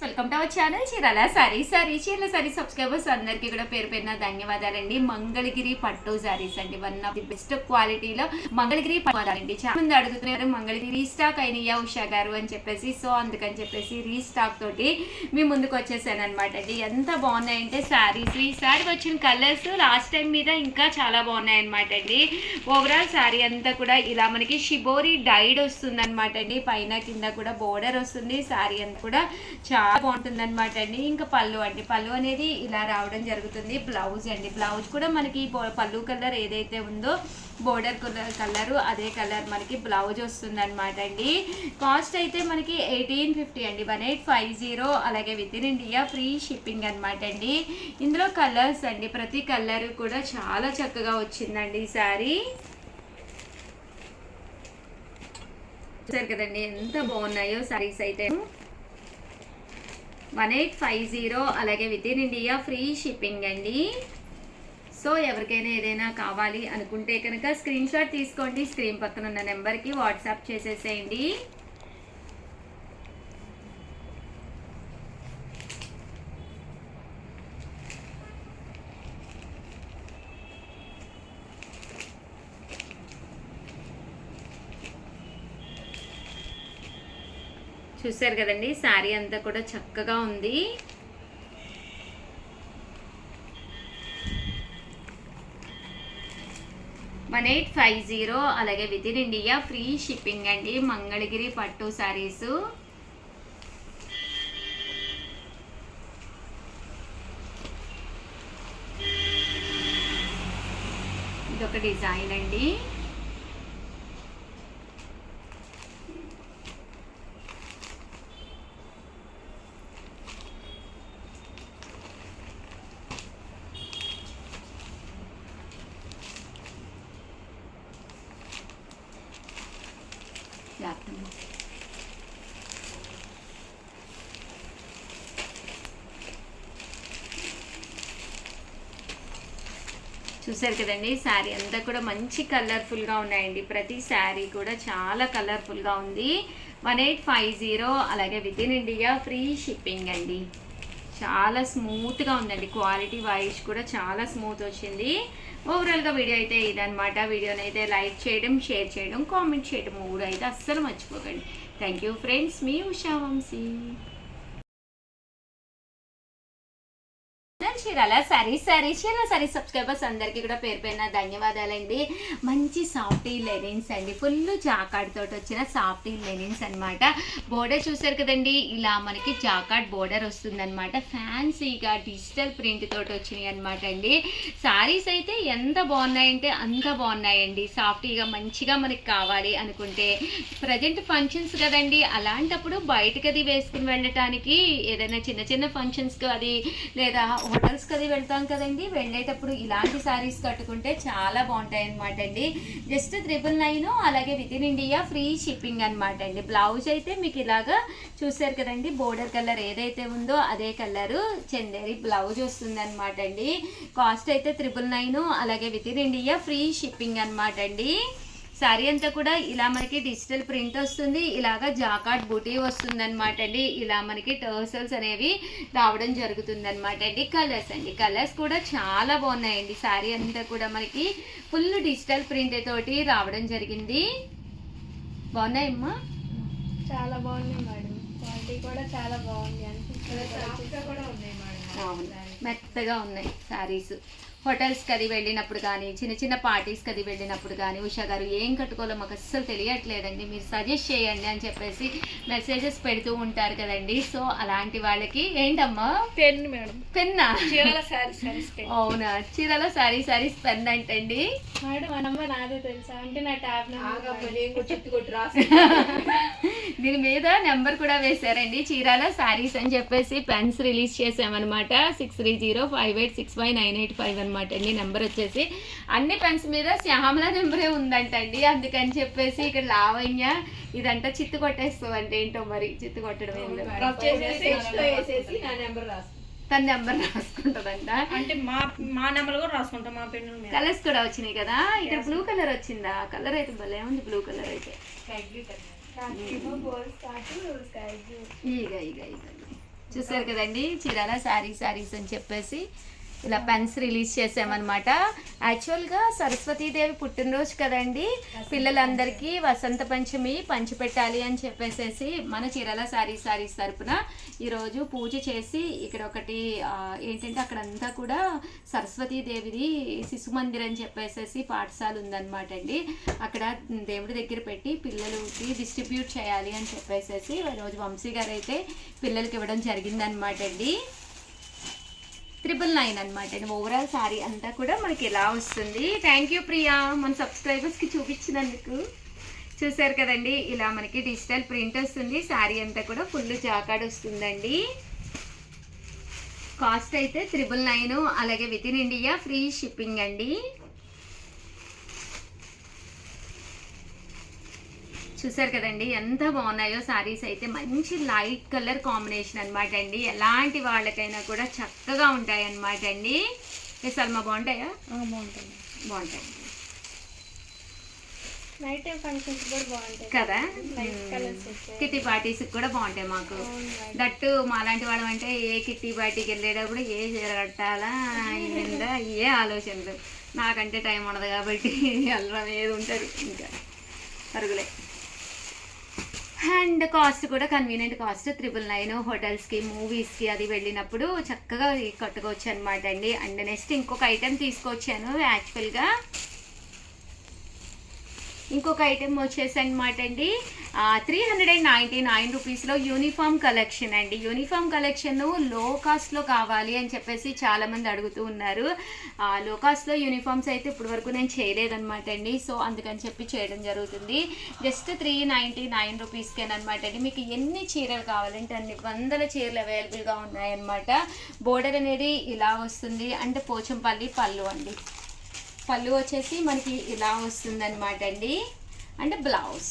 Welcome to our channel Chirala Chirala saris subscribers అందరికీ కూడా పేరు పేరున ధన్యవాదాలండి. మంగళగిరి పట్టు సారీస్ అండి, వన్ ఆఫ్ ది బెస్ట్ క్వాలిటీలో మంగళగిరి పట్టు. చాలా మంది అడుగుతున్నారు మంగళగిరి రీస్టాక్ అయినయ్యా ఉషా గారు అని చెప్పేసి. సో అందుకని చెప్పేసి రీస్టాక్ తోటి మీ ముందుకు వచ్చేసాను అనమాట అండి. ఎంత బాగున్నాయంటే శారీస్, ఈ శారీ వచ్చిన కలర్స్ లాస్ట్ టైం మీద ఇంకా చాలా బాగున్నాయి అనమాట అండి. ఓవరాల్ శారీ అంతా కూడా ఇలా మనకి షిబోరి డైడ్ వస్తుంది అనమాట అండి. పైన కింద కూడా బోర్డర్ వస్తుంది. శారీ అంతా కూడా చాలా బాగుంటుంది అనమాట అండి. ఇంకా పళ్ళు అండి, పళ్ళు అనేది ఇలా రావడం జరుగుతుంది. బ్లౌజ్ అండి, బ్లౌజ్ కూడా మనకి పళ్ళు కలర్ ఏదైతే ఉందో బోర్డర్ కలరు అదే కలర్ మనకి బ్లౌజ్ వస్తుంది అనమాట అండి. కాస్ట్ అయితే మనకి 1850 అండి, 1850. అలాగే with in India free shipping అనమాట అండి. ఇందులో కలర్స్ అండి, ప్రతి కలర్ కూడా చాలా చక్కగా వచ్చిందండి ఈ శారీ. చూసారు కదండి ఎంత బాగున్నాయో శారీస్ అయితే. 1850 అలాగే with in India free shipping అండి. సో ఎవరికైనా ఏదైనా కావాలి అనుకుంటే కనుక స్క్రీన్ షాట్ తీసుకోండి, స్క్రీన్ పక్కన ఉన్న నెంబర్కి వాట్సాప్ చేసేసేయండి. చూసారు కదండి శారీ అంతా కూడా చక్కగా ఉంది. $1850 అలాగే with in India free shipping అండి. మంగళగిరి పట్టు శారీస్. ఇదొక డిజైన్ అండి. చూసారు కదండి శారీ అంతా కూడా మంచి కలర్ఫుల్గా ఉన్నాయండి. ప్రతి శారీ కూడా చాలా కలర్ఫుల్గా ఉంది. 1850 అలాగే with in India free shipping అండి. చాలా స్మూత్గా ఉందండి, క్వాలిటీ వైజ్ కూడా చాలా స్మూత్ వచ్చింది. ఓవరాల్గా వీడియో అయితే ఇదనమాట. వీడియోని అయితే లైక్ చేయడం, షేర్ చేయడం, కామెంట్ చేయడం కూడా అయితే అస్సలు మర్చిపోకండి. థ్యాంక్ యూ ఫ్రెండ్స్, మీ ఉషా వంశీ. చీరాల సారీ సబ్స్క్రైబర్స్ అందరికీ కూడా పేరు పేరున ధన్యవాదాలండి. మంచి సాఫ్టీ లెనిన్స్ అండి, ఫుల్ జాకాడ్ తోటి వచ్చిన సాఫ్టీ లెనిన్స్ అనమాట. బోర్డర్ చూసారు కదండి, ఇలా మనకి జాకాడ్ బోర్డర్ వస్తుందన్నమాట. ఫ్యాన్సీగా డిజిటల్ ప్రింట్ తోటి వచ్చినాయి అనమాట అండి. సారీస్ అయితే ఎంత బాగున్నాయంటే అంత బాగున్నాయండి. సాఫ్టీగా మంచిగా మనకి కావాలి అనుకుంటే, ప్రజెంట్ ఫంక్షన్స్ కదండి, అలాంటప్పుడు బయటకు అది వేసుకుని వెళ్ళటానికి, ఏదైనా చిన్న చిన్న ఫంక్షన్స్కి అది లేదా హోటల్స్కి అది వెళ్తాం కదండి, వెళ్ళేటప్పుడు ఇలాంటి శారీస్ కట్టుకుంటే చాలా బాగుంటాయి అనమాట అండి. జస్ట్ 999 అలాగే with in India free shipping అనమాట అండి. బ్లౌజ్ అయితే మీకు ఇలాగా చూసారు కదండి, బోర్డర్ కలర్ ఏదైతే ఉందో అదే కలరు చందేరి బ్లౌజ్ వస్తుంది అనమాట అండి. కాస్ట్ అయితే 999 అలాగే with in India free shipping అనమాట అండి. శారీ అంతా కూడా ఇలా మనకి డిజిటల్ ప్రింట్ వస్తుంది, ఇలాగా జాకాట్ బూటీ వస్తుంది అనమాట అండి. ఇలా మనకి టర్సల్స్ అనేవి రావడం జరుగుతుంది అనమాట అండి. కలర్స్ అండి, కలర్స్ కూడా చాలా బాగున్నాయండి. శారీ అంతా కూడా మనకి ఫుల్ డిజిటల్ ప్రింట్ తోటి రావడం జరిగింది. బాగున్నాయమ్మా, చాలా బాగున్నాయి మేడం. క్వాలిటీ కూడా చాలా బాగుంది అనిపిస్తుంది. మెత్తగా ఉన్నాయి శారీస్. హోటల్స్కి అది వెళ్ళినప్పుడు కానీ, చిన్న చిన్న పార్టీస్కి అది వెళ్ళినప్పుడు కానీ, ఉషా గారు ఏం కట్టుకోవాలో మాకు అస్సలు తెలియట్లేదండి, మీరు సజెస్ట్ చేయండి అని చెప్పేసి మెసేజెస్ పెడుతూ ఉంటారు కదండి. సో అలాంటి వాళ్ళకి ఏంటమ్మా, పెన్ మేడం, పెన్నా? చీరాల శారీస్ అవునా, చీరాల శారీస్ పెన్ అంటండి మేడం. ఆ నంబర్ నాదే తెలుసా అంటే నా ట్యాబ్ దీని మీద నెంబర్ కూడా వేశారండి. చీరాల శారీస్ అని చెప్పేసి పెన్స్ రిలీజ్ చేసామన్నమాట. 6305865985 అనమాట అండి. నెంబర్ వచ్చేసి అన్ని పెన్స్ మీద శ్యామల నెంబరే ఉందంటండి. అందుకని చెప్పేసి ఇక్కడ లావణ్య ఇదంతా చిత్తు కొట్టేస్తుందంటే ఏంటో మరి, చిత్తు కొట్టడం తన నెంబర్ రాసుకుంటుందంట. అంటే మా నెంబర్ కూడా రాసుకుంటాం. మా పెన్ను కలర్స్ కూడా వచ్చినాయి కదా. ఇక్కడ బ్లూ కలర్ వచ్చిందా? కలర్ అయితే భలే ఉంది, బ్లూ కలర్ అయితే. Sky blue colour. ಈಗ ಈಗ ಈಗ చూసారు కదండి చీరాల శారీస్ అని చెప్పేసి ఇలా పెన్స్ రిలీజ్ చేసామన్నమాట. యాక్చువల్గా సరస్వతీదేవి పుట్టినరోజు కదండి, పిల్లలందరికీ వసంత పంచమి పంచిపెట్టాలి అని చెప్పేసి మన చీరాల శారీస్ తరపున ఈరోజు పూజ చేసి ఇక్కడ ఒకటి ఏంటంటే అక్కడంతా కూడా సరస్వతీదేవిది శిశు మందిర్ అని చెప్పేసి పాఠశాల ఉందన్నమాట అండి. అక్కడ దేవుడి దగ్గర పెట్టి పిల్లలకి డిస్ట్రిబ్యూట్ చేయాలి అని చెప్పేసి ఈరోజు వంశీ గారు అయితే పిల్లలకి ఇవ్వడం జరిగిందనమాట అండి. 999 అనమాట అండి. ఓవరాల్ సారీ అంతా కూడా మనకి ఇలా వస్తుంది. థ్యాంక్ యూ ప్రియా మన సబ్స్క్రైబర్స్కి చూపించినందుకు. చూసారు కదండి ఇలా మనకి డిజిటల్ ప్రింట్ వస్తుంది. శారీ అంతా కూడా ఫుల్ జాకాడ్ వస్తుందండి. కాస్ట్ అయితే 999, అలాగే with in India free shipping అండి. చూసారు కదండి ఎంత బాగున్నాయో సారీస్ అయితే. మంచి లైట్ కలర్ కాంబినేషన్ అనమాట అండి. ఎలాంటి వాళ్ళకైనా కూడా చక్కగా ఉంటాయి అనమాట అండి. సల్మా బాగుంటాయా? బాగుంటాయి నైట్ టైం ఫంక్షన్స్ కూడా బాగుంటాయి కదా. కలర్స్ కిట్టి పార్టీస్కి కూడా బాగుంటాయి మాకు. దట్టు మాలాంటి వాళ్ళం అంటే ఏ కిట్టి పార్టీకి వెళ్ళేటప్పుడు ఏ చీర కట్టాలా ఏందా ఏ ఆలోచనలు. నాకంటే టైం ఉండదు కాబట్టి వెళ్ళడం ఏది ఉంటుంది ఇంకా పరుగులే. అండ్ కాస్ట్ కూడా కన్వీనియంట్ కాస్ట్ 999. హోటల్స్కి మూవీస్కి అది వెళ్ళినప్పుడు చక్కగా కట్టుకోవచ్చు అనమాట అండి. అండ్ నెక్స్ట్ ఇంకొక ఐటెం తీసుకొచ్చాను. యాక్చువల్గా ఇంకొక ఐటెం వచ్చేసి అనమాట అండి 399 రూపీస్లో యూనిఫామ్ కలెక్షన్ అండి. యూనిఫామ్ కలెక్షన్ లో కాస్ట్లో కావాలి అని చెప్పేసి చాలామంది అడుగుతూ ఉన్నారు. లో కాస్ట్లో యూనిఫామ్స్ అయితే ఇప్పటి వరకు నేను చేయలేదన్నమాట అండి. సో అందుకని చెప్పి చేయడం జరుగుతుంది. జస్ట్ 399 రూపీస్కేనమాట అండి. మీకు ఎన్ని చీరలు కావాలంటే అన్ని వందల చీరలు అవైలబుల్గా ఉన్నాయన్నమాట. బోర్డర్ అనేది ఇలా వస్తుంది. అంటే పోచంపల్లి పళ్ళు అండి. పళ్ళు వచ్చేసి మనకి ఇలా వస్తుందన్నమాట అండి. అంటే బ్లౌజ్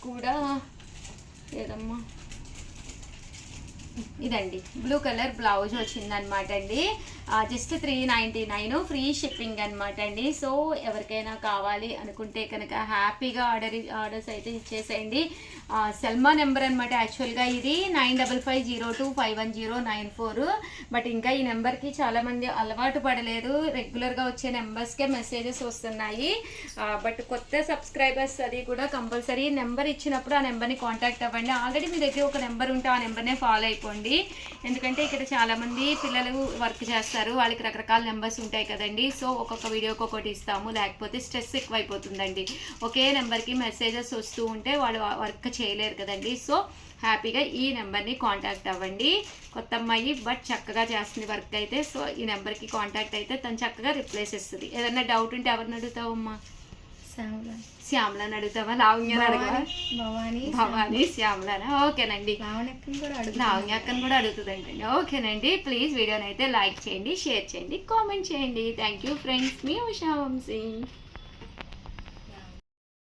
కూడా ఏదమ్మా ఇదండి బ్లూ కలర్ బ్లౌజ్ వచ్చిందనమాట అండి. జస్ట్ 399 ఫ్రీ షిప్పింగ్ అనమాట అండి. సో ఎవరికైనా కావాలి అనుకుంటే కనుక హ్యాపీగా ఆర్డర్స్ అయితే ఇచ్చేసేయండి. సల్మా నెంబర్ అనమాట. యాక్చువల్గా ఇది 9550251094. బట్ ఇంకా ఈ నెంబర్కి చాలామంది అలవాటు పడలేదు. రెగ్యులర్గా వచ్చే నెంబర్స్కే మెసేజెస్ వస్తున్నాయి. బట్ కొత్త సబ్స్క్రైబర్స్ అది కూడా కంపల్సరీ నెంబర్ ఇచ్చినప్పుడు ఆ నెంబర్ని కాంటాక్ట్ అవ్వండి. ఆల్రెడీ మీ దగ్గర ఒక నెంబర్ ఉంటే ఆ నెంబర్నే ఫాలో అయిపోండి. ఎందుకంటే ఇక్కడ చాలామంది పిల్లలు వర్క్ చేస్తారు, వాళ్ళకి రకరకాల నెంబర్స్ ఉంటాయి కదండి. సో ఒక్కొక్క వీడియోకి ఒకటి ఇస్తాము, లేకపోతే స్ట్రెస్ ఎక్కువైపోతుందండి. ఒకే నెంబర్కి మెసేజెస్ వస్తూ ఉంటే వాళ్ళు వర్క్ చేయలేరు కదండి. సో హ్యాపీగా ఈ నెంబర్ని కాంటాక్ట్ అవ్వండి. కొత్త అమ్మాయి బట్ చక్కగా చేస్తుంది వర్క్ అయితే. సో ఈ నెంబర్కి కాంటాక్ట్ అయితే తను చక్కగా రిప్లేస్ ఇస్తుంది. ఏదన్నా డౌట్ ఉంటే ఎవరిని అడుగుతావమ్మా? శ్యామలని అడుగుతావా? లావణ్యని అడగవా? భవానీ శ్యామలనా? ఓకేనండి. లావణ్య అక్కని కూడా అడుగుతుందండి. ఓకేనండి. ప్లీజ్ వీడియోని అయితే లైక్ చేయండి, షేర్ చేయండి, కామెంట్ చేయండి. Thank you friends. మీ ఉషా వంశీ.